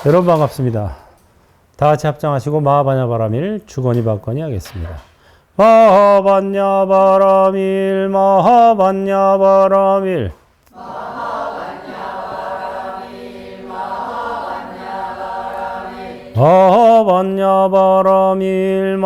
여러분 반갑습니다. 다 같이 합장하시고 마하반야바라밀 주거니 받거니 하겠습니다. 마하반야바라밀 마하반야바라밀 마하반야바라밀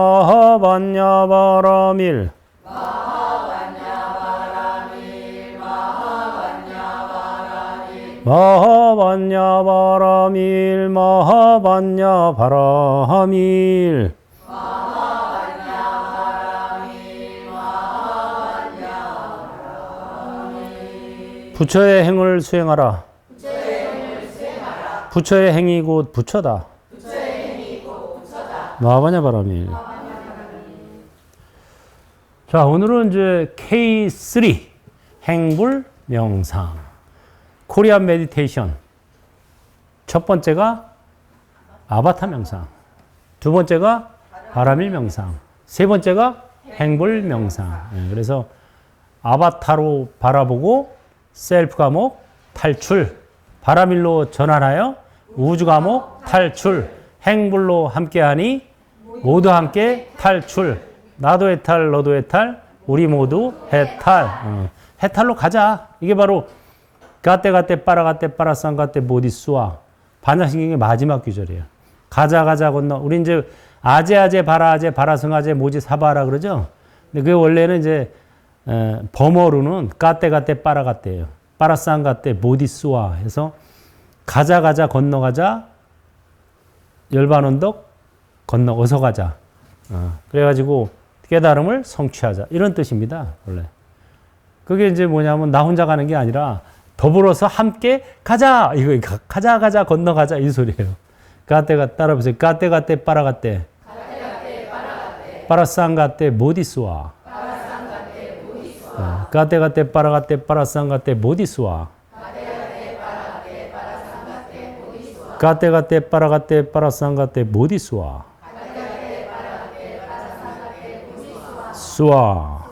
마하반야바라밀 마하반야바라밀 마하반야바라밀 부처의 행을 수행하라. 부처의 행이 곧 부처다. 마하반야바라밀. 자, 오늘은 이제 K3 행불 명상 코리안 메디테이션. 첫 번째가 아바타 명상, 두 번째가 바라밀 명상, 세 번째가 행불 명상. 그래서 아바타로 바라보고 셀프 감옥 탈출, 바라밀로 전환하여 우주 감옥 탈출, 행불로 함께하니 모두 함께 탈출. 나도 해탈, 너도 해탈, 우리 모두 해탈. 해탈로 가자. 이게 바로 가떼 빠라가떼 빠라쌍가떼 모디수와 반야신경의 마지막 규절이에요. 가자 건너. 우리 이제 아제 바라승아제 모지 사바라 그러죠. 근데 그게 원래는 이제 범어로는 가떼 빠라가떼예요. 빠라쌍가떼 모디수와 해서 가자 건너가자. 열반 언덕 건너 어서 가자. 그래가지고 깨달음을 성취하자. 이런 뜻입니다. 원래. 그게 이제 뭐냐면 나 혼자 가는 게 아니라 더불어서 함께 가자. 이거 가자 건너가자 이 소리예요. 가떼가 따라보세요. 가떼 빠라가떼. 빠라쌍가떼 모디수와. 가떼 빠라가떼 빠라쌍가떼 모디수와. 가떼 빠라가떼 빠라쌍가떼 모디수와. 수와.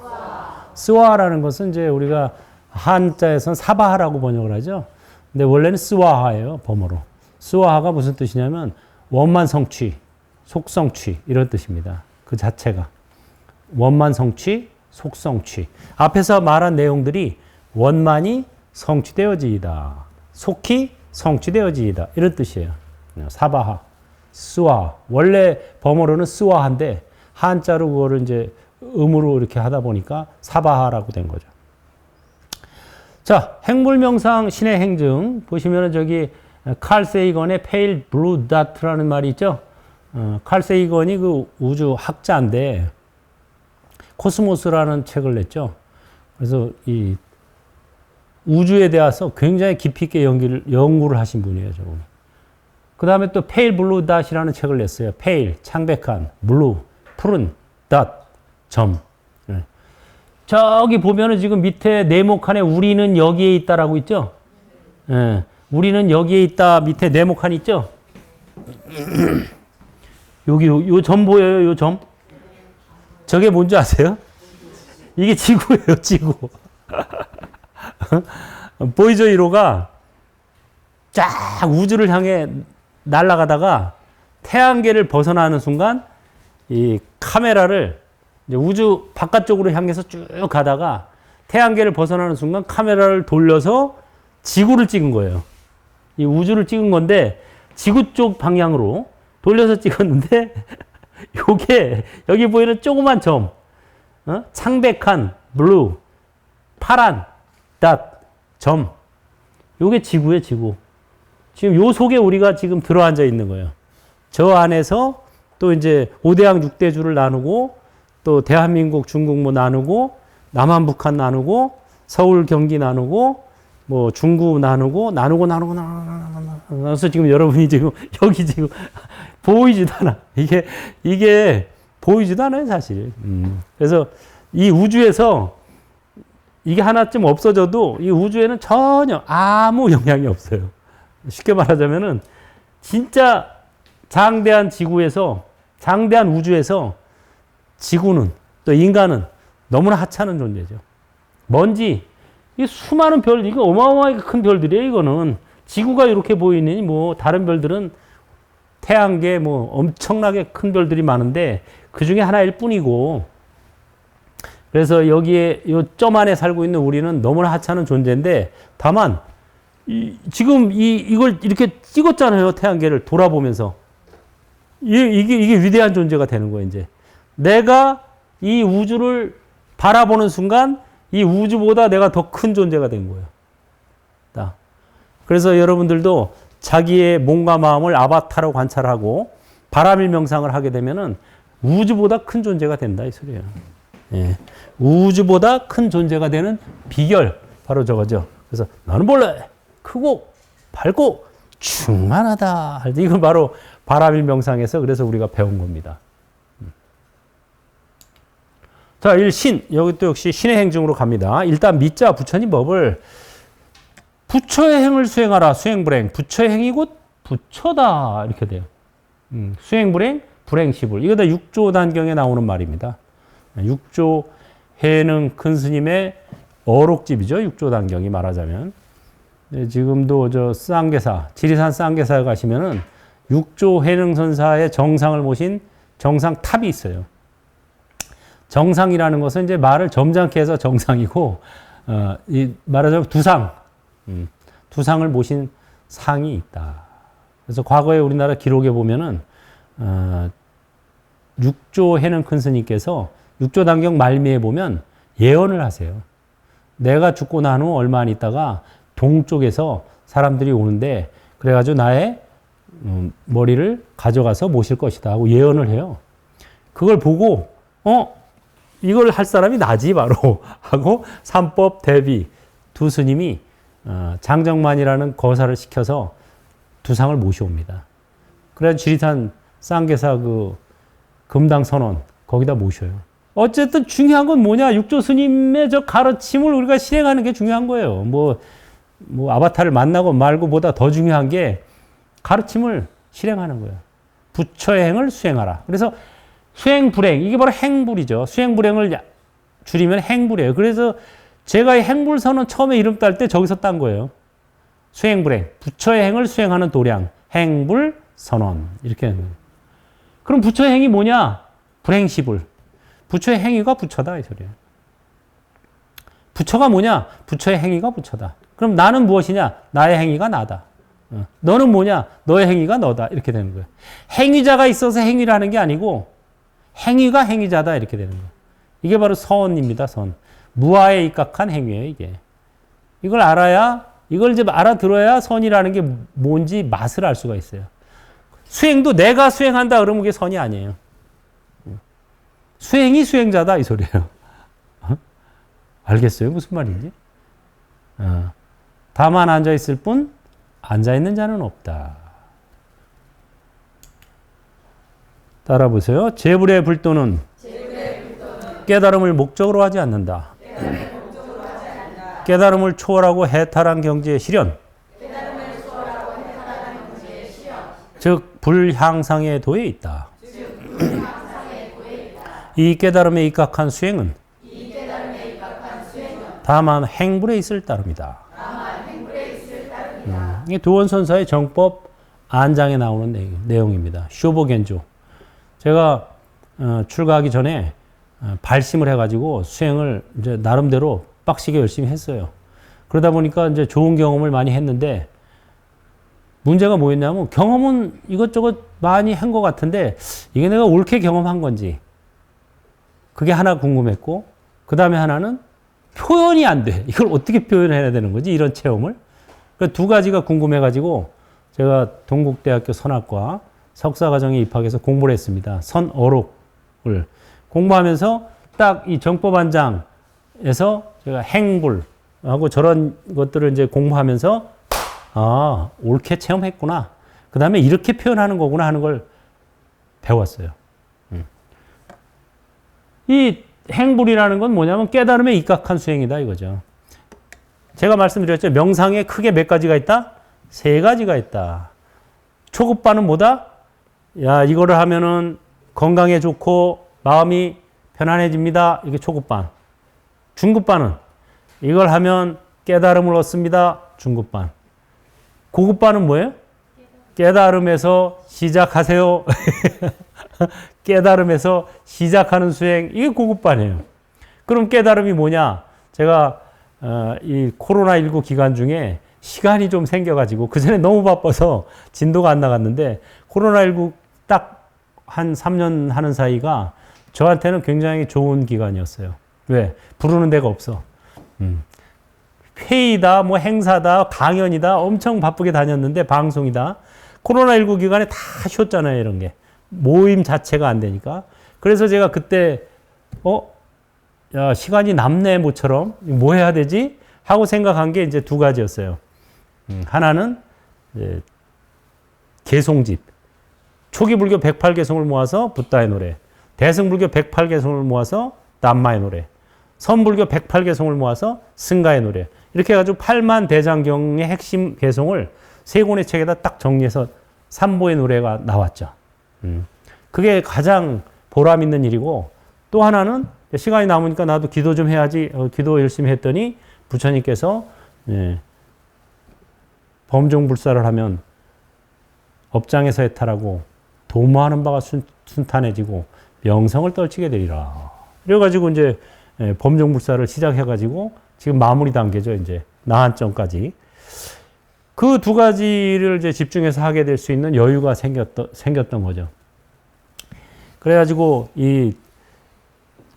스와라는 것은 이제 우리가 한자에서는 사바하라고 번역을 하죠. 근데 원래는 스와하예요, 범어로. 스와하가 무슨 뜻이냐면 원만 성취, 속성취 이런 뜻입니다. 그 자체가. 원만 성취, 속성취. 앞에서 말한 내용들이 원만이 성취되어지이다. 속히 성취되어지이다. 이런 뜻이에요. 사바하, 스와. 원래 범어로는 스와한데 한자로 그거를 이제 음으로 이렇게 하다 보니까 사바하라고 된 거죠. 자, 행불명상 신의 행증 보시면은 저기 칼 세이건의 페일 블루 다트라는 말이 있죠. 칼 세이건이 그 우주 학자인데 코스모스라는 책을 냈죠. 그래서 이 우주에 대해서 굉장히 깊이 있게 연구를 하신 분이에요, 저분. 그 다음에 또 페일 블루 닷이라는 책을 냈어요. 페일, 창백한, 블루, 푸른, 닷, 점. 저기 보면은 지금 밑에 네모칸에 우리는 여기에 있다라고 있죠? 예. 우리는 여기에 있다 밑에 네모칸 있죠? 여기 요 점 보여요? 요 점? 저게 뭔지 아세요? 이게 지구예요, 지구. 보이저 1호가 쫙 우주를 향해 날아가다가 태양계를 벗어나는 순간 이 카메라를 이제 우주 바깥쪽으로 향해서 쭉 가다가 태양계를 벗어나는 순간 카메라를 돌려서 지구를 찍은 거예요. 이 우주를 찍은 건데 지구 쪽 방향으로 돌려서 찍었는데 요게 여기 보이는 조그만 점, 창백한 블루, 파란 닷, 점. 요게 지구예요, 지구. 지금 요 속에 우리가 지금 들어앉아 있는 거예요. 저 안에서 또 이제 5대양 6대주를 나누고 또 대한민국, 중국 뭐 나누고 남한, 북한 나누고 서울, 경기 나누고 뭐 중구 나눠서 지금 여러분이 지금 여기 지금 보이지도 않아. 이게 보이지도 않아요, 사실. 그래서 이 우주에서 이게 하나쯤 없어져도 이 우주에는 전혀 아무 영향이 없어요. 쉽게 말하자면은 진짜 장대한 지구에서 장대한 우주에서 지구는 또 인간은 너무나 하찮은 존재죠. 먼지, 이 수많은 별, 이거 어마어마하게 큰 별들이에요. 이거는 지구가 이렇게 보이니 뭐 다른 별들은 태양계 뭐 엄청나게 큰 별들이 많은데 그 중에 하나일 뿐이고, 그래서 여기에 요 점 안에 살고 있는 우리는 너무나 하찮은 존재인데, 다만 지금 이걸 이렇게 찍었잖아요. 태양계를 돌아보면서. 이게 위대한 존재가 되는 거예요. 이제 내가 이 우주를 바라보는 순간 이 우주보다 내가 더 큰 존재가 된 거예요. 그래서 여러분들도 자기의 몸과 마음을 아바타로 관찰하고 바라밀 명상을 하게 되면은 우주보다 큰 존재가 된다 이 소리예요. 예. 우주보다 큰 존재가 되는 비결 바로 저거죠. 그래서 나는 본래 크고 밝고 충만하다 할 때 이건 바로 바라밀 명상에서 그래서 우리가 배운 겁니다. 자, 일신 여기 또 역시 신의 행중으로 갑니다. 일단 미자 부처님 법을 부처의 행을 수행하라. 수행불행. 부처의 행이 곧 부처다. 이렇게 돼요. 수행불행, 불행시불. 이거 다 6조 단경에 나오는 말입니다. 6조 해능 큰 스님의 어록집이죠. 6조 단경이 말하자면. 네, 지금도 저 쌍계사, 지리산 쌍계사에 가시면은 6조 해능 선사의 정상을 모신 정상탑이 있어요. 정상이라는 것은 이제 말을 점잖게 해서 정상이고, 말하자면 두상을 모신 상이 있다. 그래서 과거에 우리나라 기록에 보면은 6조 해능 큰 스님께서 6조 단경 말미에 보면 예언을 하세요. 내가 죽고 난 후 얼마 안 있다가 동쪽에서 사람들이 오는데 그래가지고 나의 머리를 가져가서 모실 것이다 하고 예언을 해요. 그걸 보고 이걸 할 사람이 나지 바로 하고 삼법 대비 두 스님이 장정만이라는 거사를 시켜서 두상을 모셔옵니다. 그래서 지리산 쌍계사 그 금당 선원 거기다 모셔요. 어쨌든 중요한 건 뭐냐? 육조 스님의 저 가르침을 우리가 실행하는 게 중요한 거예요. 뭐 아바타를 만나고 말고 보다 더 중요한 게 가르침을 실행하는 거예요. 부처의 행을 수행하라. 그래서 수행 불행 이게 바로 행불이죠. 수행 불행을 줄이면 행불이에요. 그래서 제가 이 행불선언 처음에 이름 딸 때 저기서 딴 거예요. 수행 불행 부처의 행을 수행하는 도량 행불 선언 이렇게 하는 거예요. 그럼 부처의 행이 뭐냐? 불행시불. 부처의 행위가 부처다 이 소리예요. 부처가 뭐냐? 부처의 행위가 부처다. 그럼 나는 무엇이냐? 나의 행위가 나다. 너는 뭐냐? 너의 행위가 너다. 이렇게 되는 거예요. 행위자가 있어서 행위를 하는 게 아니고 행위가 행위자다 이렇게 되는 거예요. 이게 바로 선입니다. 선. 무아에 입각한 행위예요. 이게. 이걸 알아야 이걸 이제 알아들어야 선이라는 게 뭔지 맛을 알 수가 있어요. 수행도 내가 수행한다 그러면 그게 선이 아니에요. 수행이 수행자다 이 소리예요. 알겠어요? 무슨 말인지? 다만 앉아있을 뿐 앉아있는 자는 없다. 따라 보세요. 재불의 불도는 깨달음을 목적으로 하지 않는다. 깨달음을 초월하고 해탈한 경지의 실현. 즉 불향상의 도에 있다. 이 깨달음에 입각한 수행은 다만 행불에 있을 따름이다. 이게 도원선사의 정법 안장에 나오는 내용입니다. 쇼보겐조. 제가 출가하기 전에 발심을 해가지고 수행을 이제 나름대로 빡시게 열심히 했어요. 그러다 보니까 이제 좋은 경험을 많이 했는데 문제가 뭐였냐면 경험은 이것저것 많이 한 것 같은데 이게 내가 옳게 경험한 건지 그게 하나 궁금했고 그 다음에 하나는 표현이 안 돼. 이걸 어떻게 표현해야 되는 거지? 이런 체험을. 그 두 가지가 궁금해가지고 제가 동국대학교 선학과 석사과정에 입학해서 공부를 했습니다. 선어록을 공부하면서 딱 이 정법안장에서 제가 행불하고 저런 것들을 이제 공부하면서 옳게 체험했구나. 그 다음에 이렇게 표현하는 거구나 하는 걸 배웠어요. 이 행불이라는 건 뭐냐면 깨달음에 입각한 수행이다 이거죠. 제가 말씀드렸죠. 명상에 크게 몇 가지가 있다? 세 가지가 있다. 초급반은 뭐다? 야, 이거를 하면은 건강에 좋고 마음이 편안해집니다. 이게 초급반. 중급반은 이걸 하면 깨달음을 얻습니다. 중급반. 고급반은 뭐예요? 깨달음에서 시작하세요. 깨달음에서 시작하는 수행, 이게 고급반이에요. 그럼 깨달음이 뭐냐? 제가 이 코로나19 기간 중에 시간이 좀 생겨가지고 그전에 너무 바빠서 진도가 안 나갔는데 코로나19 딱 한 3년 하는 사이가 저한테는 굉장히 좋은 기간이었어요. 왜? 부르는 데가 없어. 회의다, 뭐 행사다, 강연이다 엄청 바쁘게 다녔는데 방송이다. 코로나19 기간에 다 쉬었잖아요, 이런 게. 모임 자체가 안 되니까. 그래서 제가 그때 야, 시간이 남네 모처럼 뭐 해야 되지? 하고 생각한 게 이제 두 가지였어요. 하나는 이제 개송집. 초기 불교 108개송을 모아서 붓다의 노래. 대승불교 108개송을 모아서 남마의 노래. 선불교 108개송을 모아서 승가의 노래. 이렇게 해가지고 8만 대장경의 핵심 개송을 세 권의 책에다 딱 정리해서 삼보의 노래가 나왔죠. 그게 가장 보람 있는 일이고, 또 하나는 시간이 남으니까 나도 기도 좀 해야지. 기도 열심히 했더니 부처님께서 범종불사를 하면 업장에서 해탈하고 도모하는 바가 순탄해지고 명성을 떨치게 되리라. 그래가지고 이제 범종불사를 시작해가지고 지금 마무리 단계죠. 이제 나한점까지. 그 두 가지를 이제 집중해서 하게 될 수 있는 여유가 생겼던 거죠. 그래가지고 이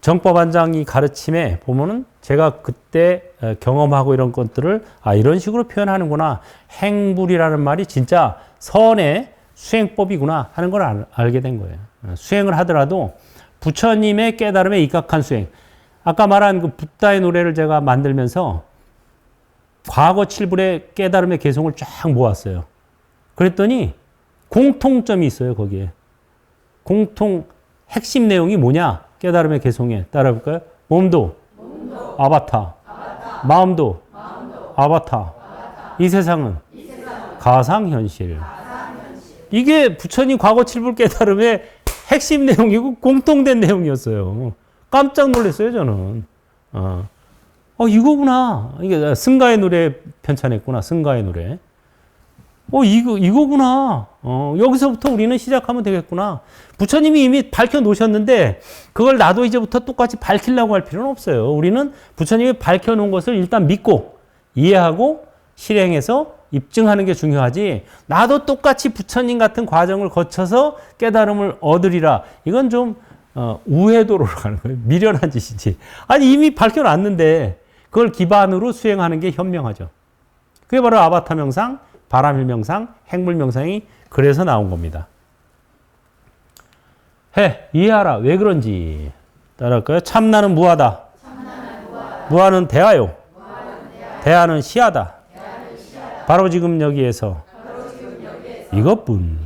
정법안장이 가르침에 보면은 제가 그때 경험하고 이런 것들을 이런 식으로 표현하는구나. 행불이라는 말이 진짜 선의 수행법이구나 하는 걸 알게 된 거예요. 수행을 하더라도 부처님의 깨달음에 입각한 수행. 아까 말한 그 붓다의 노래를 제가 만들면서 과거 7불의 깨달음의 개송을 쫙 모았어요. 그랬더니 공통점이 있어요, 거기에. 핵심 내용이 뭐냐? 깨달음의 개송에 따라볼까요? 몸도 아바타. 마음도 아바타. 이 세상은 가상현실. 이게 부처님 과거 7불 깨달음의 핵심 내용이고 공통된 내용이었어요. 깜짝 놀랐어요, 저는. 이거구나. 이게 승가의 노래 편찬했구나, 승가의 노래. 이거구나. 여기서부터 우리는 시작하면 되겠구나. 부처님이 이미 밝혀 놓으셨는데, 그걸 나도 이제부터 똑같이 밝히려고 할 필요는 없어요. 우리는 부처님이 밝혀 놓은 것을 일단 믿고, 이해하고, 실행해서 입증하는 게 중요하지, 나도 똑같이 부처님 같은 과정을 거쳐서 깨달음을 얻으리라. 이건 좀, 우회도로 가는 거예요. 미련한 짓이지. 아니, 이미 밝혀놨는데, 그걸 기반으로 수행하는 게 현명하죠. 그게 바로 아바타 명상, 바람일 명상, 핵물 명상이 그래서 나온 겁니다. 이해하라. 왜 그런지. 따라할까요? 참나는 무하다. 무하는 대하요. 대하는 시하다. 바로 지금 여기에서 이것뿐.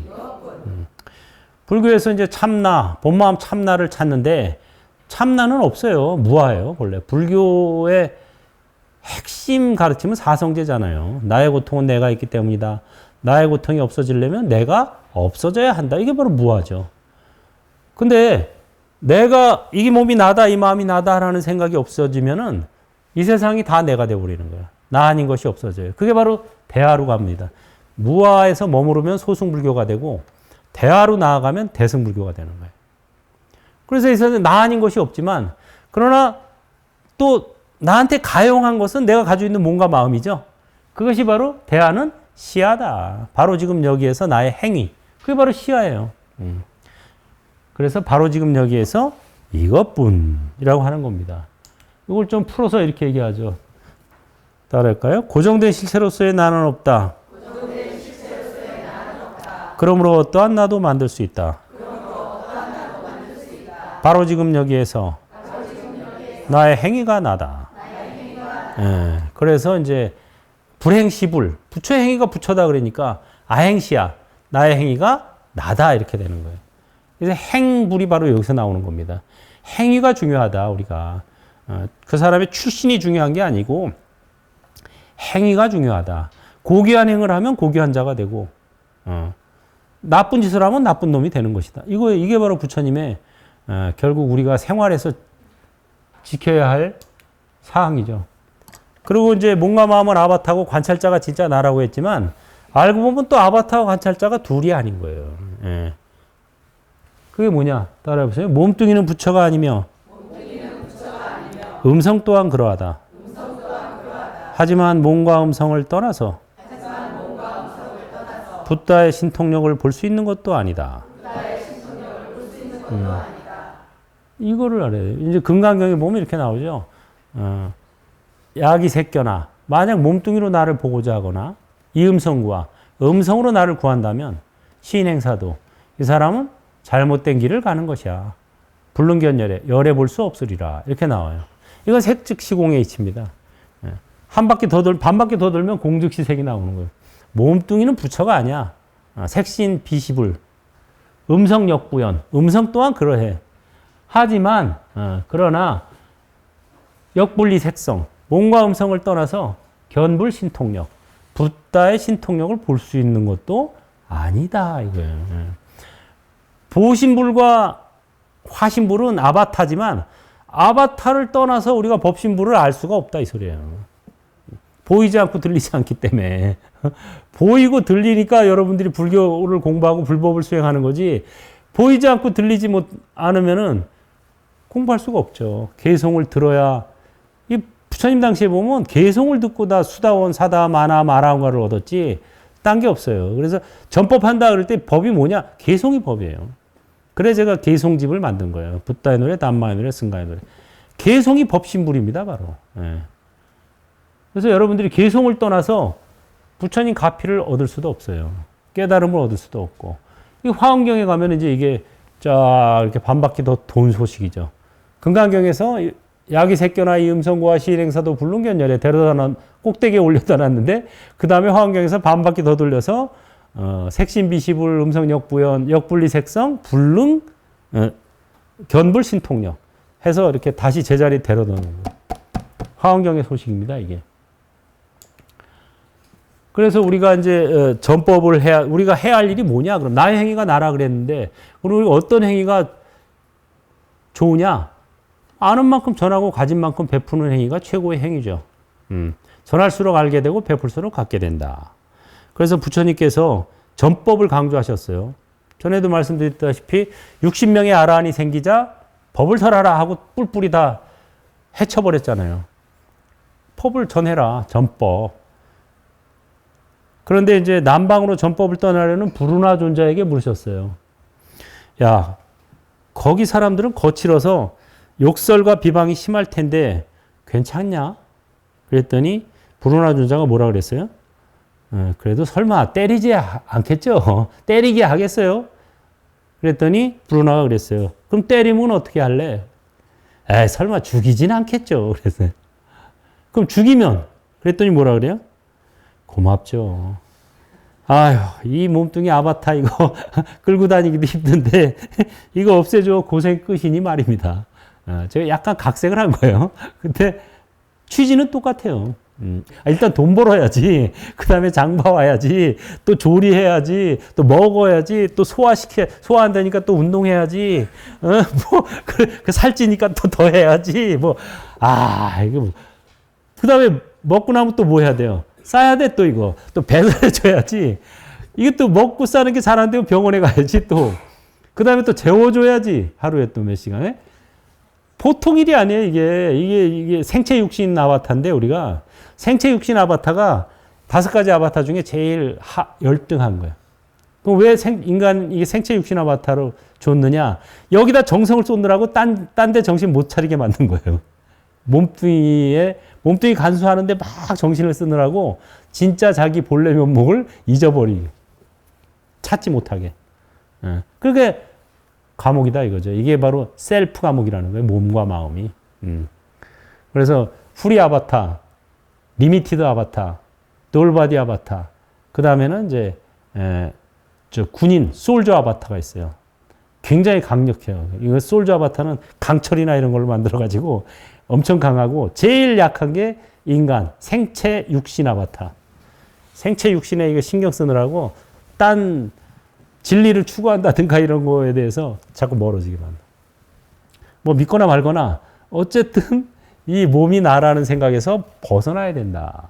불교에서 이제 참나, 본마음 참나를 찾는데 참나는 없어요. 무하예요. 원래 불교의 핵심 가르침은 사성제잖아요. 나의 고통은 내가 있기 때문이다. 나의 고통이 없어지려면 내가 없어져야 한다. 이게 바로 무하죠. 근데 내가 이 몸이 나다, 이 마음이 나다라는 생각이 없어지면은 이 세상이 다 내가 되어버리는 거야. 나 아닌 것이 없어져요. 그게 바로 대하로 갑니다. 무하에서 머무르면 소승불교가 되고 대하로 나아가면 대승불교가 되는 거예요. 그래서 이 세상에 나 아닌 것이 없지만, 그러나 또 나한테 가용한 것은 내가 가지고 있는 몸과 마음이죠. 그것이 바로 대하는 시하다. 바로 지금 여기에서 나의 행위. 그게 바로 시하예요. 그래서 바로 지금 여기에서 이것뿐이라고 하는 겁니다. 이걸 좀 풀어서 이렇게 얘기하죠. 따라할까요? 고정된 실체로서의 나는 없다. 그러므로 어떠한 나도 만들 수 있다. 바로 지금 여기에서 나의 행위가 나다. 그래서 이제 불행시불, 부처의 행위가 부처다 그러니까 아행시야. 나의 행위가 나다 이렇게 되는 거예요. 그래서 행불이 바로 여기서 나오는 겁니다. 행위가 중요하다, 우리가. 그 사람의 출신이 중요한 게 아니고 행위가 중요하다. 고귀한 행을 하면 고귀한 자가 되고, 나쁜 짓을 하면 나쁜 놈이 되는 것이다. 이게 바로 부처님의 결국 우리가 생활에서 지켜야 할 사항이죠. 그리고 이제 몸과 마음은 아바타고 관찰자가 진짜 나라고 했지만, 알고 보면 또 아바타와 관찰자가 둘이 아닌 거예요. 예. 그게 뭐냐? 따라해보세요. 몸뚱이는 부처가 아니며 음성 또한 그러하다. 하지만 몸과 음성을 떠나서 붓다의 신통력을 볼 수 있는 것도 아니다. 이거를 알아요. 이제 금강경에 보면 이렇게 나오죠. 약이 새껴나 만약 몸뚱이로 나를 보고자 하거나 이 음성구와 음성으로 나를 구한다면 시인행사도 이 사람은 잘못된 길을 가는 것이야. 불능견열에 열에 볼 수 없으리라. 이렇게 나와요. 이건 색즉시공의 이치입니다. 한 바퀴 더 반 바퀴 더 돌면 공즉시 색이 나오는 거예요. 몸뚱이는 부처가 아니야. 색신 비시불. 음성 역부연. 음성 또한 그러해. 하지만 그러나 역분리 색성. 몸과 음성을 떠나서 견불 신통력. 붓다의 신통력을 볼 수 있는 것도 아니다 이거예요. 보신불과 화신불은 아바타지만 아바타를 떠나서 우리가 법신불을 알 수가 없다 이 소리예요. 보이지 않고 들리지 않기 때문에 보이고 들리니까 여러분들이 불교를 공부하고 불법을 수행하는 거지 보이지 않고 들리지 않으면은 공부할 수가 없죠. 개송을 들어야 이 부처님 당시에 보면 개송을 듣고 다 수다원 사다 마나 마라원가를 얻었지 딴 게 없어요. 그래서 전법한다 그럴 때 법이 뭐냐? 개송이 법이에요. 그래 제가 개송집을 만든 거예요. 붓다의 노래, 담마의 노래, 승가의 노래. 개송이 법신불입니다 바로. 예. 그래서 여러분들이 개송을 떠나서 부처님 가피를 얻을 수도 없어요. 깨달음을 얻을 수도 없고. 이 화엄경에 가면 이제 이게 쫙 이렇게 반바퀴 더 돈 소식이죠. 금강경에서 약이 새겨나 이 음성구와 시인행사도 불능견열에 데려다 꼭대기에 올려다 놨는데 그 다음에 화엄경에서 반바퀴 더 돌려서 색신비시불 음성역부연 역분리색성 불능 견불 신통력 해서 이렇게 다시 제자리에 데려다 놓는 거예요. 화엄경의 소식입니다 이게. 그래서 우리가 이제 전법을 우리가 해야 할 일이 뭐냐? 그럼 나의 행위가 나라 그랬는데 그럼 우리가 어떤 행위가 좋으냐? 아는 만큼 전하고 가진 만큼 베푸는 행위가 최고의 행위죠. 전할수록 알게 되고 베풀수록 갖게 된다. 그래서 부처님께서 전법을 강조하셨어요. 전에도 말씀드렸다시피 60명의 아라한이 생기자 법을 설하라 하고 뿔뿔이 다 해쳐버렸잖아요. 법을 전해라, 전법. 그런데 이제 남방으로 전법을 떠나려는 부르나 존자에게 물으셨어요. 야, 거기 사람들은 거칠어서 욕설과 비방이 심할 텐데 괜찮냐? 그랬더니 부르나 존자가 뭐라 그랬어요? 그래도 설마 때리지 않겠죠? 때리게 하겠어요? 그랬더니 부르나가 그랬어요. 그럼 때리면 어떻게 할래? 에이, 설마 죽이진 않겠죠? 그랬어요. 그럼 죽이면? 그랬더니 뭐라 그래요? 고맙죠. 아휴, 이 몸뚱이 아바타 이거 끌고 다니기도 힘든데 이거 없애줘 고생 끝이니 말입니다. 제가 약간 각색을 한 거예요. 근데 취지는 똑같아요. 일단 돈 벌어야지. 그 다음에 장 봐와야지. 또 조리해야지. 또 먹어야지. 또 소화 안 되니까 또 운동해야지. 살찌니까 또 더 해야지. 이거. 그 다음에 먹고 나면 또 뭐 해야 돼요? 싸야 돼, 또 이거. 또 배달해줘야지. 이게 또 먹고 싸는 게 잘 안 되면 병원에 가야지, 또. 그 다음에 또 재워줘야지. 하루에 또 몇 시간에. 보통 일이 아니에요, 이게 생체 육신 아바타인데, 우리가. 생체 육신 아바타가 5가지 아바타 중에 제일 열등한 거예요. 그럼 왜 이게 생체 육신 아바타로 줬느냐? 여기다 정성을 쏟느라고 딴 데 정신 못 차리게 만든 거예요. 몸뚱이 간수하는데 막 정신을 쓰느라고 진짜 자기 본래 면목을 잊어버리게. 찾지 못하게. 그게 감옥이다 이거죠. 이게 바로 셀프 감옥이라는 거예요. 몸과 마음이. 그래서 프리 아바타, 리미티드 아바타, 돌바디 아바타. 그 다음에는 이제 군인 솔저 아바타가 있어요. 굉장히 강력해요. 이거 솔저 아바타는 강철이나 이런 걸로 만들어가지고 엄청 강하고 제일 약한 게 인간 생체 육신 아바타. 생체 육신에 이거 신경 쓰느라고 딴 진리를 추구한다든가 이런 거에 대해서 자꾸 멀어지게 만다. 뭐 믿거나 말거나 어쨌든 이 몸이 나라는 생각에서 벗어나야 된다.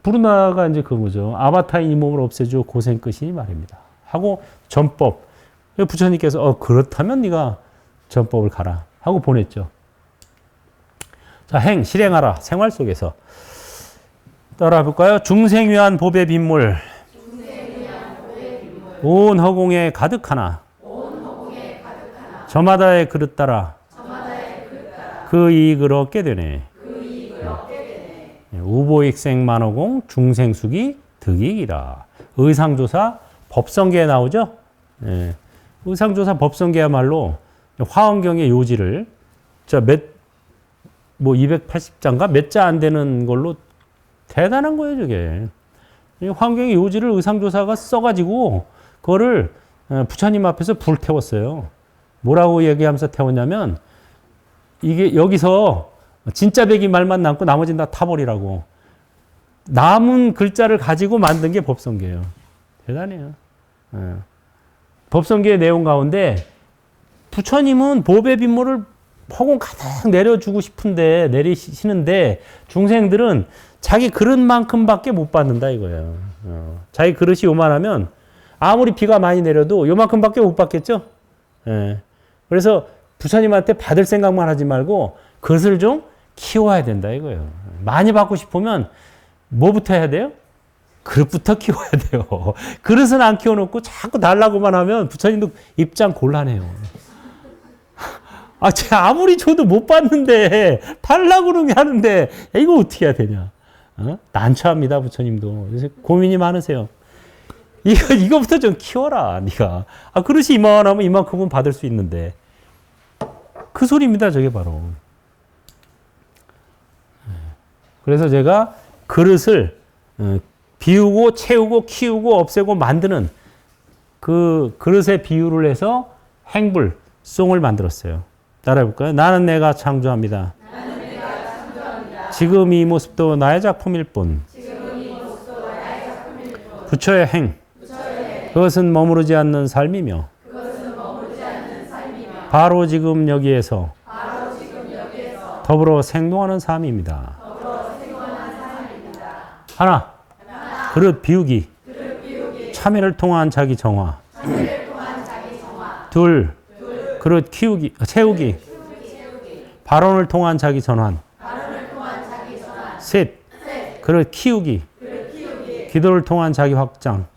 부르나가 이제 그거죠. 아바타인 이 몸을 없애줘 고생 끝이니 말입니다. 하고 전법. 부처님께서 그렇다면 네가 전법을 가라 하고 보냈죠. 자, 실행하라. 생활 속에서. 따라 볼까요? 중생 위한 법의 빗물. 온 허공에 가득하나. 저마다의 그릇 따라. 그 이익을 얻게 되네. 우보익생 만호공 중생수기 득이익이라. 의상조사 법성계에 나오죠. 예. 의상조사 법성계야말로 화엄경의 요지를 280자인가 몇 자 안 되는 걸로 대단한 거예요, 저게. 화엄경의 요지를 의상조사가 써가지고 그거를 부처님 앞에서 불 태웠어요. 뭐라고 얘기하면서 태웠냐면 이게 여기서 진짜 백이 말만 남고 나머지는 다 타버리라고. 남은 글자를 가지고 만든 게 법성계예요. 대단해요. 법성계의 내용 가운데 부처님은 법의 빗물을 허공 가득 내려주고 싶은데 내리시는데 중생들은 자기 그릇만큼밖에 못 받는다 이거예요. 자기 그릇이 요만하면 아무리 비가 많이 내려도 요만큼밖에 못 받겠죠. 그래서 부처님한테 받을 생각만 하지 말고 그릇을 좀 키워야 된다 이거예요. 많이 받고 싶으면 뭐부터 해야 돼요? 그릇부터 키워야 돼요. 그릇은 안 키워놓고 자꾸 달라고만 하면 부처님도 입장 곤란해요. 아무리 줘도 못 받는데 달라고 하는데 이거 어떻게 해야 되냐? 난처합니다 부처님도. 그래서 고민이 많으세요. 이거부터 좀 키워라 네가. 그릇이 이만하면 이만큼은 받을 수 있는데 그 소리입니다 저게 바로. 그래서 제가 그릇을 비우고 채우고 키우고 없애고 만드는 그 그릇의 비유를 해서 행불, 송을 만들었어요. 따라해볼까요? 나는 내가 창조합니다. 지금 이 모습도 나의 작품일 뿐. 부처의 행. 그것은 머무르지 않는 삶이며 바로 지금 여기에서 더불어 생동하는 삶입니다. 하나, 그릇 비우기. 참회를 통한 자기 정화. 둘, 그릇 채우기. 발언을 통한 자기 전환. 셋, 그릇 키우기. 기도를 통한 자기 확장.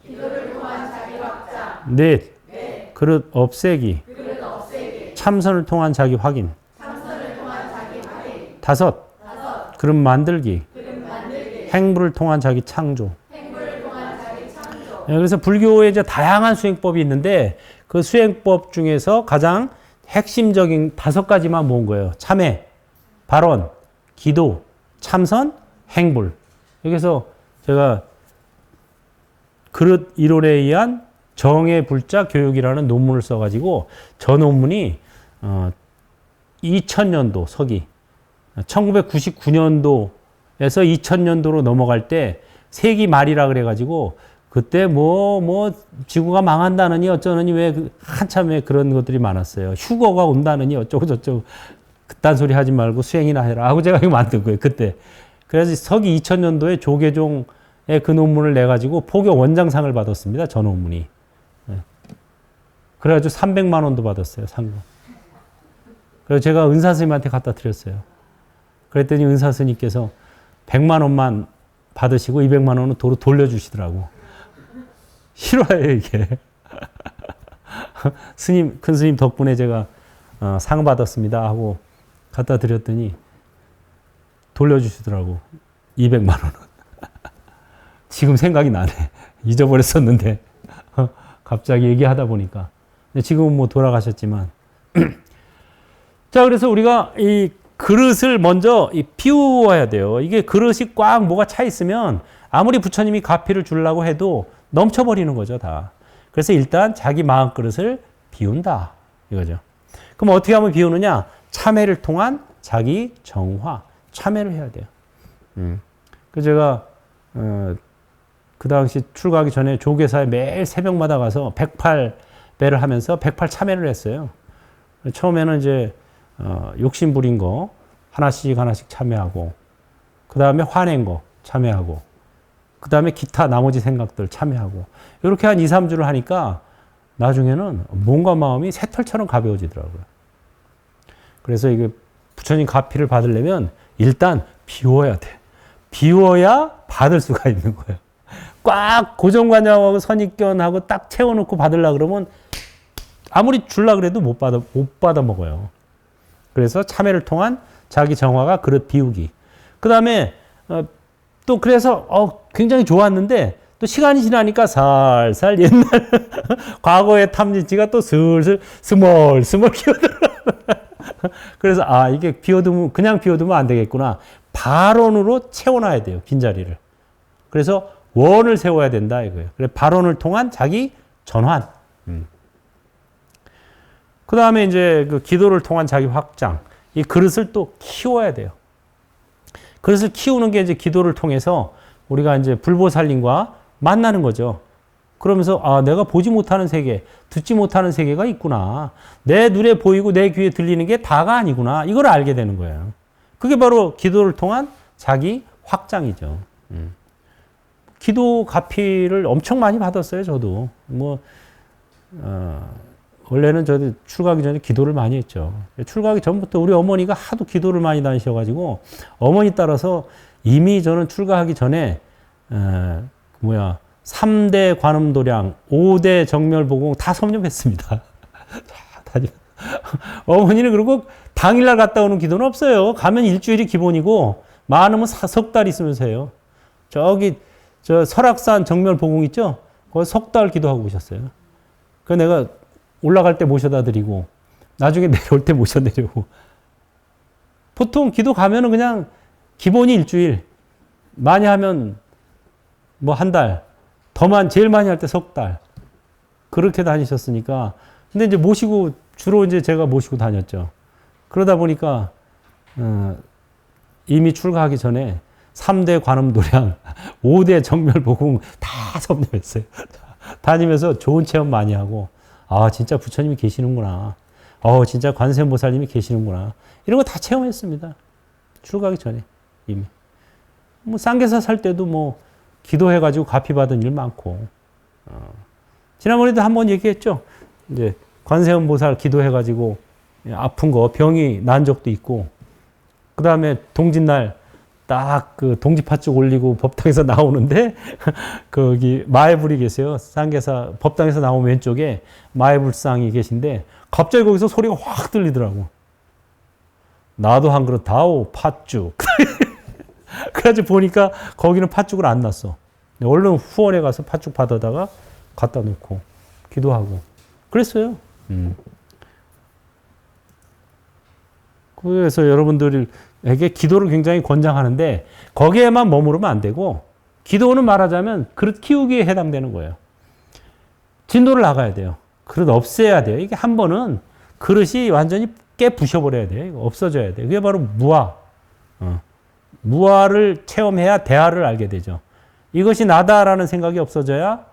넷, 그릇 없애기. 참선을 통한 자기 확인. 다섯, 그릇 만들기. 행불을 통한 자기 창조. 그래서 불교에 이제 다양한 수행법이 있는데 그 수행법 중에서 가장 핵심적인 5가지만 모은 거예요. 참회, 발언, 기도, 참선, 행불. 여기서 제가 그릇 이론에 의한 정의 불자 교육이라는 논문을 써가지고 저 논문이 2000년도 서기 1999년도에서 2000년도로 넘어갈 때 세기 말이라 그래가지고 그때 지구가 망한다느니 어쩌느니 한참 왜 그런 것들이 많았어요. 휴거가 온다느니 어쩌고 저쩌고 그딴 소리 하지 말고 수행이나 해라 하고 제가 이거 만든 거예요. 그때. 그래서 서기 2000년도에 조계종의 그 논문을 내가지고 포교 원장상을 받았습니다. 저 논문이. 그래가지고 300만 원도 받았어요. 상금. 그래서 제가 은사 스님한테 갖다 드렸어요. 그랬더니 은사 스님께서 100만 원만 받으시고 200만 원은 도로 돌려주시더라고. 싫어요 이게. 큰 스님 덕분에 제가 상 받았습니다 하고 갖다 드렸더니 돌려주시더라고. 200만 원은. 지금 생각이 나네. 잊어버렸었는데 갑자기 얘기하다 보니까. 지금은 돌아가셨지만. 자, 그래서 우리가 이 그릇을 먼저 비워야 돼요. 이게 그릇이 꽉 뭐가 차 있으면 아무리 부처님이 가피를 주려고 해도 넘쳐버리는 거죠, 다. 그래서 일단 자기 마음 그릇을 비운다. 이거죠. 그럼 어떻게 하면 비우느냐? 참회를 통한 자기 정화. 참회를 해야 돼요. 그래서 제가, 그 당시 출가하기 전에 조계사에 매일 새벽마다 가서 108배를 하면서 108 참회를 했어요. 처음에는 이제, 욕심 부린 거 하나씩 참회하고, 그 다음에 화낸 거 참회하고, 그 다음에 기타 나머지 생각들 참여하고. 이렇게 한 2, 3주를 하니까 나중에는 몸과 마음이 새털처럼 가벼워지더라고요. 그래서 이게 부처님 가피를 받으려면 일단 비워야 돼. 비워야 받을 수가 있는 거예요. 꽉 고정관념하고 선입견하고 딱 채워놓고 받으려고 그러면 아무리 줄라 그래도 못 받아 먹어요. 그래서 참회를 통한 자기 정화가 그릇 비우기. 그 다음에 또 그래서 굉장히 좋았는데 또 시간이 지나니까 살살 옛날 과거의 탐진치가 또 슬슬 스멀스멀 기어들어. 그래서 이게 비워두면 그냥 비워두면 안 되겠구나. 발언으로 채워놔야 돼요. 빈자리를. 그래서 원을 세워야 된다 이거예요. 그래서 발언을 통한 자기 전환. 그 다음에 이제 그 기도를 통한 자기 확장. 이 그릇을 또 키워야 돼요. 그릇을 키우는 게 이제 기도를 통해서 우리가 이제 불보살님과 만나는 거죠. 그러면서 내가 보지 못하는 세계, 듣지 못하는 세계가 있구나. 내 눈에 보이고 내 귀에 들리는 게 다가 아니구나. 이걸 알게 되는 거예요. 그게 바로 기도를 통한 자기 확장이죠. 기도 가피를 엄청 많이 받았어요, 저도. 원래는 저도 출가하기 전에 기도를 많이 했죠. 출가하기 전부터 우리 어머니가 하도 기도를 많이 다니셔가지고 어머니 따라서 이미 저는 출가하기 전에 3대 관음도량, 5대 정멸보공 다 섭렵했습니다. 어머니는 그리고 당일날 갔다 오는 기도는 없어요. 가면 일주일이 기본이고 많으면 석 달 있으면서 해요. 저기 저 설악산 정멸보공 있죠? 거기 석 달 기도하고 오셨어요. 그 내가 올라갈 때 모셔다 드리고 나중에 내려올 때 모셔 내려오고. 보통 기도 가면은 그냥 기본이 일주일, 많이 하면 한 달, 제일 많이 할 때 석 달. 그렇게 다니셨으니까. 근데 이제 주로 이제 제가 모시고 다녔죠. 그러다 보니까, 이미 출가하기 전에 3대 관음도량, 5대 정멸보공 다 섭렵했어요. 다니면서 좋은 체험 많이 하고, 진짜 부처님이 계시는구나. 진짜 관세음보살님이 계시는구나. 이런 거 다 체험했습니다. 출가하기 전에 이미. 쌍계사 살 때도 기도해가지고 가피 받은 일 많고. 지난번에도 한번 얘기했죠. 이제 관세음보살 기도해가지고 아픈 거, 병이 난 적도 있고. 그 다음에 동짓날 딱 그 동지팥죽 올리고 법당에서 나오는데 거기 마애불이 계세요. 쌍계사 법당에서 나오면 왼쪽에 마애불상이 계신데 갑자기 거기서 소리가 확 들리더라고. 나도 한 그릇 다오 팥죽. 그래가지고 보니까 거기는 팥죽을 안 놨어. 얼른 후원에 가서 팥죽 받아다가 갖다 놓고 기도하고 그랬어요. 그래서 여러분들에게 기도를 굉장히 권장하는데 거기에만 머무르면 안 되고 기도는 말하자면 그릇 키우기에 해당되는 거예요. 진도를 나가야 돼요. 그릇 없애야 돼요. 이게 한 번은 그릇이 완전히 깨부셔버려야 돼요. 이거 없어져야 돼요. 그게 바로 무아. 무아를 체험해야 대아를 알게 되죠. 이것이 나다라는 생각이 없어져야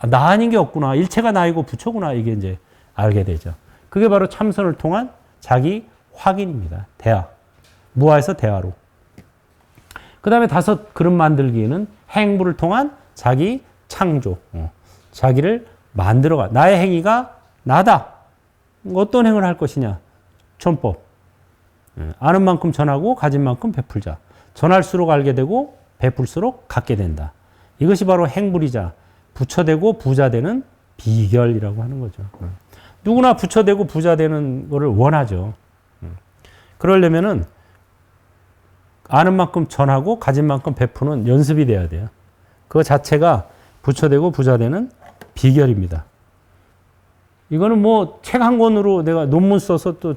나 아닌 게 없구나. 일체가 나이고 부처구나. 이게 이제 알게 되죠. 그게 바로 참선을 통한 자기 확인입니다. 대아. 무아에서 대아로. 그 다음에 5 그릇 만들기는 행부를 통한 자기 창조. 자기를 만들어가. 나의 행위가 나다. 어떤 행을 할 것이냐. 전법. 아는 만큼 전하고 가진 만큼 베풀자. 전할수록 알게 되고 베풀수록 갖게 된다. 이것이 바로 행불이자 부처되고 부자되는 비결이라고 하는 거죠. 누구나 부처되고 부자되는 거를 원하죠. 그러려면은 아는 만큼 전하고 가진 만큼 베푸는 연습이 돼야 돼요. 그 자체가 부처되고 부자되는 비결입니다. 이거는 책 한 권으로 내가 논문 써서 또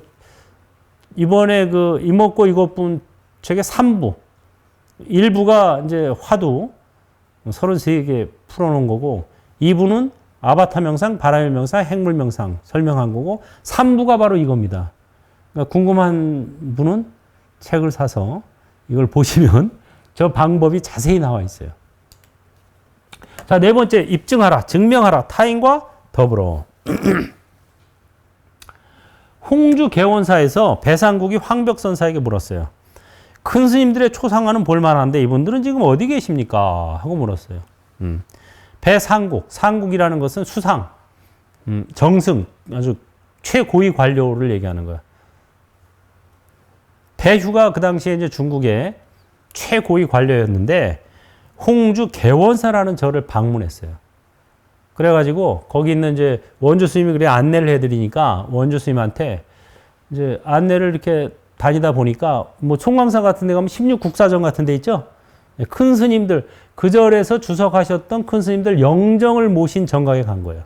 이번에 그 이먹고 이것뿐 책의 3부. 1부가 이제 화두 33개 풀어놓은 거고 2부는 아바타 명상, 바라밀 명상, 핵물 명상 설명한 거고 3부가 바로 이겁니다. 그러니까 궁금한 분은 책을 사서 이걸 보시면 저 방법이 자세히 나와 있어요. 자, 4번째, 입증하라, 증명하라, 타인과 더불어. 홍주 개원사에서 배상국이 황벽선사에게 물었어요. 큰 스님들의 초상화는 볼만한데 이분들은 지금 어디 계십니까? 하고 물었어요. 배상국, 상국이라는 것은 수상, 정승, 아주 최고위 관료를 얘기하는 거야. 배휴가 그 당시에 이제 중국의 최고위 관료였는데 홍주 개원사라는 절을 방문했어요. 그래가지고 거기 있는 이제 원주 스님이 그래 안내를 해드리니까 원주 스님한테 이제 안내를 이렇게 다니다 보니까 뭐 총광사 같은 데 가면 16국사전 같은 데 있죠? 큰 스님들, 그 절에서 주석하셨던 큰 스님들 영정을 모신 정각에 간 거예요.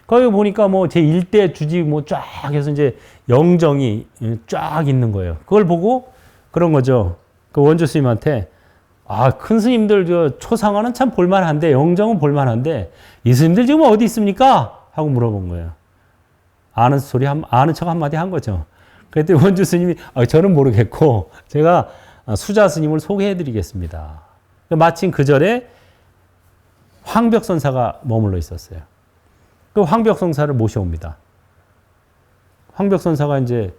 거기 보니까 뭐 제 1대 주지 뭐 쫙 해서 이제 영정이 쫙 있는 거예요. 그걸 보고 그런 거죠. 그 원주 스님한테 아, 큰 스님들 저 초상화는 참 볼만한데 영정은 볼만한데 이 스님들 지금 어디 있습니까? 하고 물어본 거예요. 아는 척 한마디 한 거죠. 그랬더니 원주 스님이 저는 모르겠고 제가 수자 스님을 소개해 드리겠습니다. 마침 그 절에 황벽선사가 머물러 있었어요. 그 황벽선사를 모셔옵니다. 황벽선사가 이제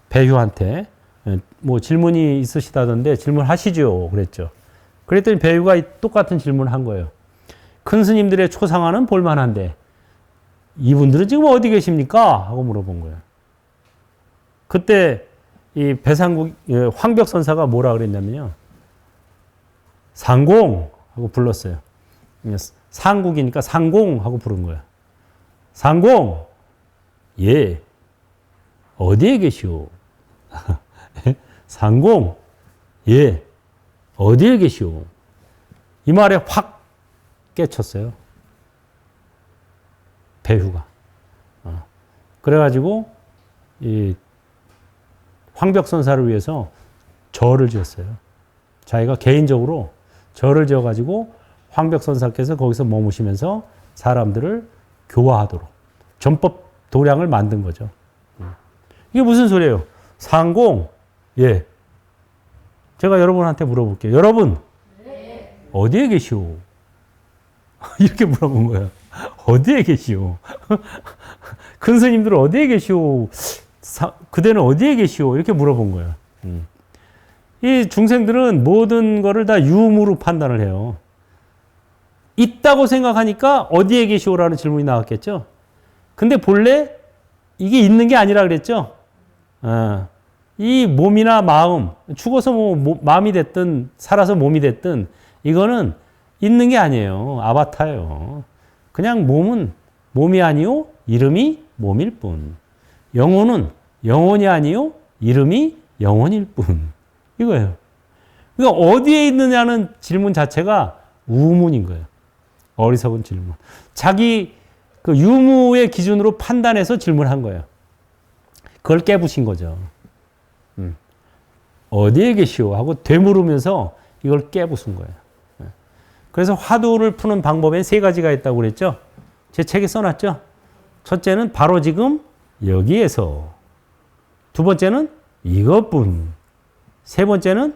배휴한테 뭐 질문이 있으시다던데 질문하시죠. 그랬죠. 그랬더니 배휴가 똑같은 질문을 한 거예요. 큰 스님들의 초상화는 볼만한데 이분들은 지금 어디 계십니까? 하고 물어본 거예요. 그때 이 배상국 황벽선사가 뭐라 그랬냐면요. 상공 하고 불렀어요. 상국이니까 상공 하고 부른 거예요. 상공, 예, 어디에 계시오? 상공, 예, 어디에 계시오? 이 말에 확 깨쳤어요. 배휴가. 그래가지고 이 황벽선사를 위해서 절을 지었어요. 자기가 개인적으로 절을 지어가지고 황벽선사께서 거기서 머무시면서 사람들을 교화하도록 전법 도량을 만든 거죠. 이게 무슨 소리예요? 상공, 예. 제가 여러분한테 물어볼게요. 여러분, 네. 어디에 계시오? 이렇게 물어본 거예요. 어디에 계시오? 큰 스님들은 어디에 계시오? 그대는 어디에 계시오? 이렇게 물어본 거예요. 이 중생들은 모든 거를 다 유무로 판단을 해요. 있다고 생각하니까 어디에 계시오라는 질문이 나왔겠죠? 근데 본래 이게 있는 게 아니라 그랬죠? 이 몸이나 마음, 죽어서 뭐 마음이 됐든 살아서 몸이 됐든 이거는 있는 게 아니에요. 아바타예요. 그냥 몸은 몸이 아니요 이름이 몸일 뿐. 영혼은 영혼이 아니요 이름이 영혼일 뿐. 이거예요. 그러니까 어디에 있느냐는 질문 자체가 우문인 거예요. 어리석은 질문. 자기 그 유무의 기준으로 판단해서 질문한 거예요. 그걸 깨부신 거죠. 어디에 계시오? 하고 되물으면서 이걸 깨부순 거예요. 그래서 화두를 푸는 방법엔 3가지가 있다고 그랬죠? 제 책에 써놨죠? 첫째는 바로 지금 여기에서. 두 번째는 이것뿐. 세 번째는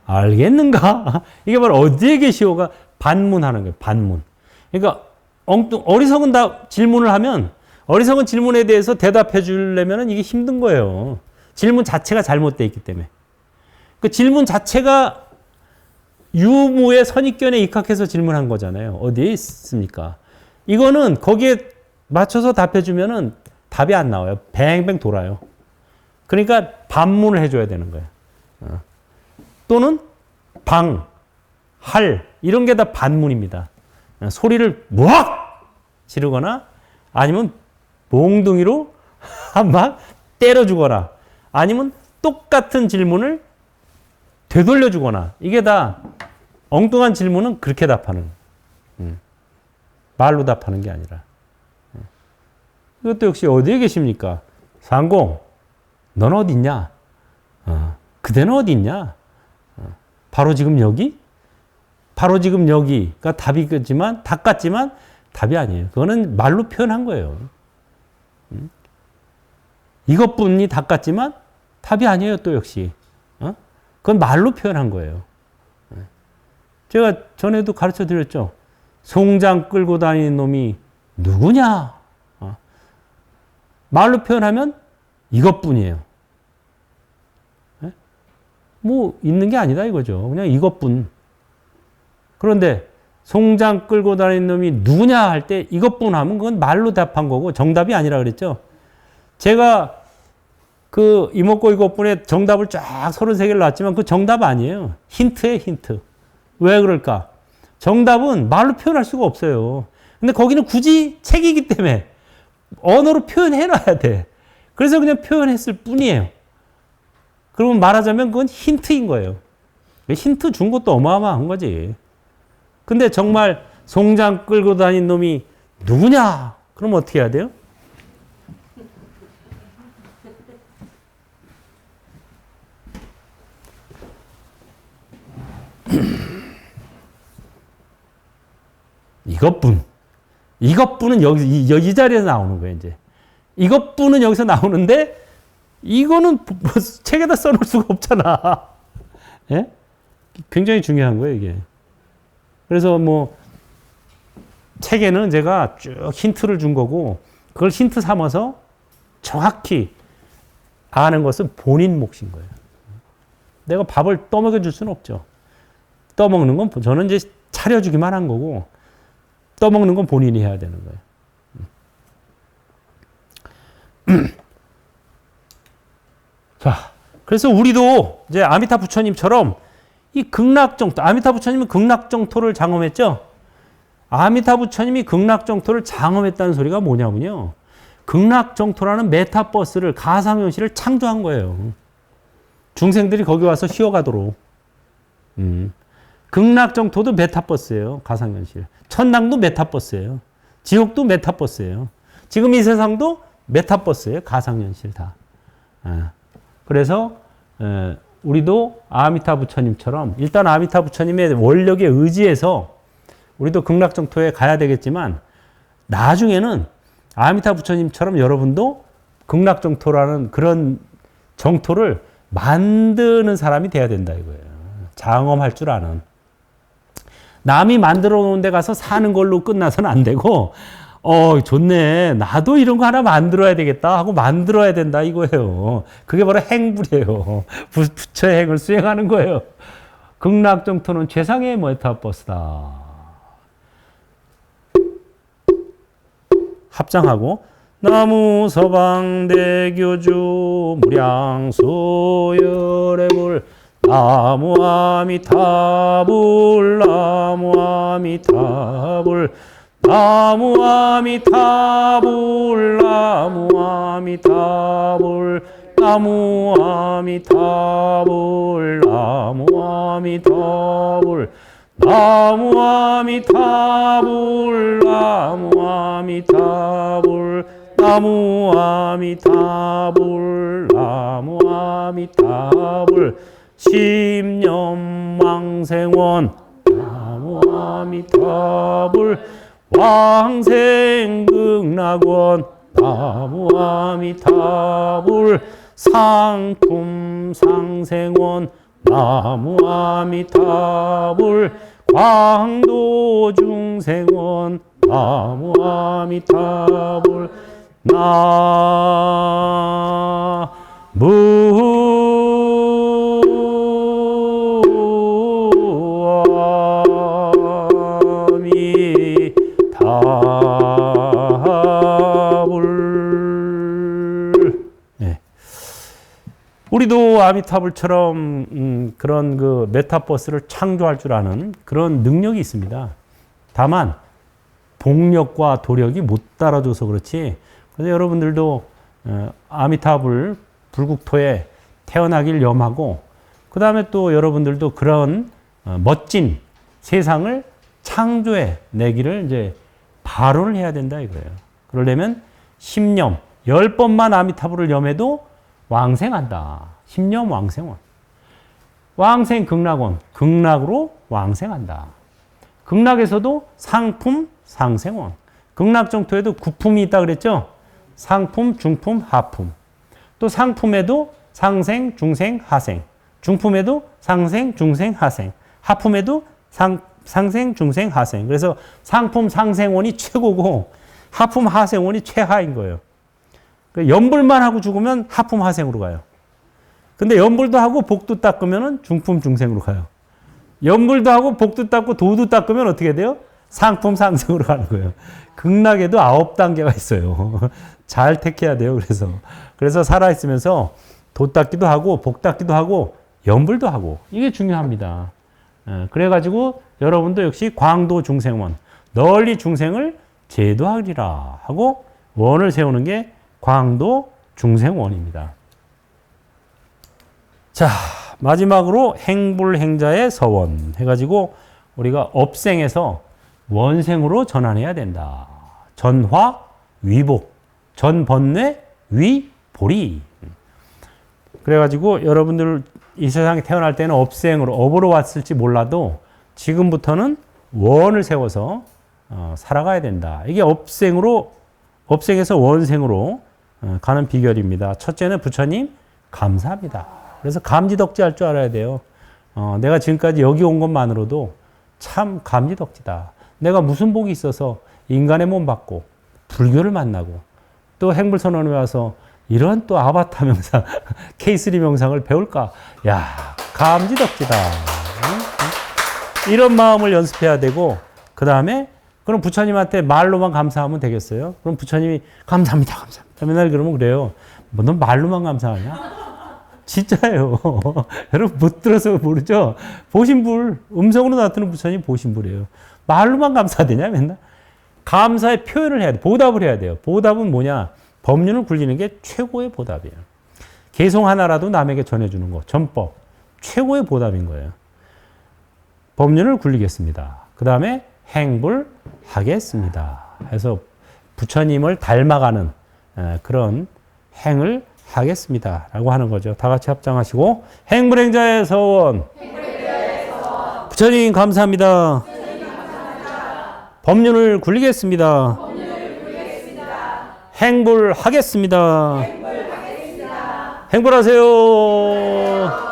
알겠는가? 이게 바로 어디에 계시오가 반문하는 거예요. 반문. 그러니까 어리석은 질문을 하면 어리석은 질문에 대해서 대답해 주려면 이게 힘든 거예요. 질문 자체가 잘못되어 있기 때문에. 그 질문 자체가 유무의 선입견에 입각해서 질문한 거잖아요. 어디에 있습니까? 이거는 거기에 맞춰서 답해 주면은 답이 안 나와요. 뱅뱅 돌아요. 그러니까 반문을 해줘야 되는 거예요. 또는 방, 할 이런 게 다 반문입니다. 소리를 무악 지르거나 아니면 몽둥이로 한 방 때려주거나 아니면 똑같은 질문을 되돌려주거나 이게 다 엉뚱한 질문은 그렇게 답하는 말로 답하는 게 아니라 이것도 역시 어디에 계십니까? 상공 넌 어디 있냐? 그대는 어디 있냐? 바로 지금 여기? 바로 지금 여기가 답이겠지만 답 같지만 답이 아니에요. 그거는 말로 표현한 거예요. 이것뿐이 답 같지만 답이 아니에요. 또 역시. 그건 말로 표현한 거예요. 제가 전에도 가르쳐 드렸죠. 송장 끌고 다니는 놈이 누구냐? 말로 표현하면 이것뿐이에요. 뭐 있는 게 아니다 이거죠. 그냥 이것뿐. 그런데 송장 끌고 다니는 놈이 누구냐 할 때 이것뿐 하면 그건 말로 답한 거고 정답이 아니라 그랬죠. 제가 그 이먹고 이것뿐에 정답을 쫙 33개를 놨지만 그 정답 아니에요. 힌트예요, 힌트. 왜 그럴까? 정답은 말로 표현할 수가 없어요. 근데 거기는 굳이 책이기 때문에 언어로 표현해 놔야 돼. 그래서 그냥 표현했을 뿐이에요. 그러면 말하자면 그건 힌트인 거예요. 힌트 준 것도 어마어마한 거지. 근데 정말 송장 끌고 다닌 놈이 누구냐? 그럼 어떻게 해야 돼요? 이것뿐은 이 자리에서 나오는 거예요, 이제. 이것뿐은 여기서 나오는데, 이거는 뭐 책에다 써놓을 수가 없잖아. 예? 굉장히 중요한 거예요, 이게. 그래서 뭐, 책에는 제가 쭉 힌트를 준 거고, 그걸 힌트 삼아서 정확히 아는 것은 본인 몫인 거예요. 내가 밥을 떠먹여 줄 수는 없죠. 떠먹는 건 저는 이제 차려주기만 한 거고, 떠먹는 건 본인이 해야 되는 거예요. 자, 그래서 우리도 이제 아미타 부처님처럼 이 극락정토, 아미타 부처님은 극락정토를 장엄했죠? 아미타 부처님이 극락정토를 장엄했다는 소리가 뭐냐면요. 극락정토라는 메타버스를, 가상현실을 창조한 거예요. 중생들이 거기 와서 쉬어가도록. 극락정토도 메타버스예요. 가상현실. 천당도 메타버스예요. 지옥도 메타버스예요. 지금 이 세상도 메타버스예요. 가상현실 다. 그래서 우리도 아미타 부처님처럼 일단 아미타 부처님의 원력에 의지해서 우리도 극락정토에 가야 되겠지만 나중에는 아미타 부처님처럼 여러분도 극락정토라는 그런 정토를 만드는 사람이 돼야 된다 이거예요. 장엄할 줄 아는. 남이 만들어 놓은 데 가서 사는 걸로 끝나서는 안 되고 좋네. 나도 이런 거 하나 만들어야 되겠다 하고 만들어야 된다 이거예요. 그게 바로 행불이에요. 부처의 행을 수행하는 거예요. 극락정토는 최상의 메타버스다. 합장하고 나무 서방대교주 무량소열애불 나무 아미타불 나무 아미타불 나무 아미타불 나무 아미타불 나무 아미타불 나무 아미타불 나무 아미타불 나무 아미타불 나무 아미타불 나무 아미타불 십념왕생원 나무 아미타불 왕생극락원 나무 아미타불 상품 상생원 나무 아미타불 광도중생원 나무 아미타불 우리도 아미타불처럼 그런 그 메타버스를 창조할 줄 아는 그런 능력이 있습니다. 다만 복력과 도력이 못 따라줘서 그렇지. 그래서 여러분들도 아미타불 불국토에 태어나길 염하고 그 다음에 또 여러분들도 그런 멋진 세상을 창조해 내기를 이제 발언을 해야 된다 이거예요. 그러려면 10년, 10번만 아미타불을 염해도 왕생한다. 10년 왕생원. 왕생 극락원. 극락으로 왕생한다. 극락에서도 상품 상생원. 극락정토에도 구품이 있다 그랬죠? 상품, 중품, 하품. 또 상품에도 상생, 중생, 하생. 중품에도 상생, 중생, 하생. 하품에도 상생, 중생, 하생. 그래서 상품 상생원이 최고고 하품 하생원이 최하인 거예요. 연불만 하고 죽으면 하품 하생으로 가요. 근데 연불도 하고 복도 닦으면은 중품 중생으로 가요. 연불도 하고 복도 닦고 도도 닦으면 어떻게 돼요? 상품 상승으로 가는 거예요. 극락에도 9단계가 있어요. 잘 택해야 돼요. 그래서 살아있으면서 도 닦기도 하고 복 닦기도 하고 연불도 하고 이게 중요합니다. 그래가지고 여러분도 역시 광도 중생원 널리 중생을 제도하리라 하고 원을 세우는 게 광도 중생원입니다. 자, 마지막으로 행불행자의 서원 해가지고 우리가 업생에서 원생으로 전환해야 된다. 전화, 위복, 전번뇌, 위보리. 그래가지고 여러분들 이 세상에 태어날 때는 업으로 왔을지 몰라도 지금부터는 원을 세워서 살아가야 된다. 이게 업생에서 원생으로 가는 비결입니다. 첫째는 부처님 감사합니다. 그래서 감지덕지 할 줄 알아야 돼요. 내가 지금까지 여기 온 것만으로도 참 감지덕지다. 내가 무슨 복이 있어서 인간의 몸 받고 불교를 만나고 또 행불선언에 와서 이런 또 아바타 명상, K3 명상을 배울까? 야, 감지덕지다. 이런 마음을 연습해야 되고 그 다음에 그럼 부처님한테 말로만 감사하면 되겠어요? 그럼 부처님이 감사합니다, 감사합니다. 맨날 그러면 그래요. 뭐 넌 말로만 감사하냐? 진짜예요. 여러분 못 들어서 모르죠? 보신불, 음성으로 나타나는 부처님 보신불이에요. 말로만 감사되냐 맨날? 감사의 표현을 해야 돼. 보답을 해야 돼요. 보답은 뭐냐? 법륜을 굴리는 게 최고의 보답이에요. 개송 하나라도 남에게 전해주는 거, 전법. 최고의 보답인 거예요. 법륜을 굴리겠습니다. 그 다음에 행불하겠습니다. 해서 부처님을 닮아가는 그런 행을 하겠습니다. 라고 하는 거죠. 다 같이 합장하시고 행불행자의 서원. 부처님 감사합니다. 법륜을 굴리겠습니다. 행불하겠습니다. 행불하세요.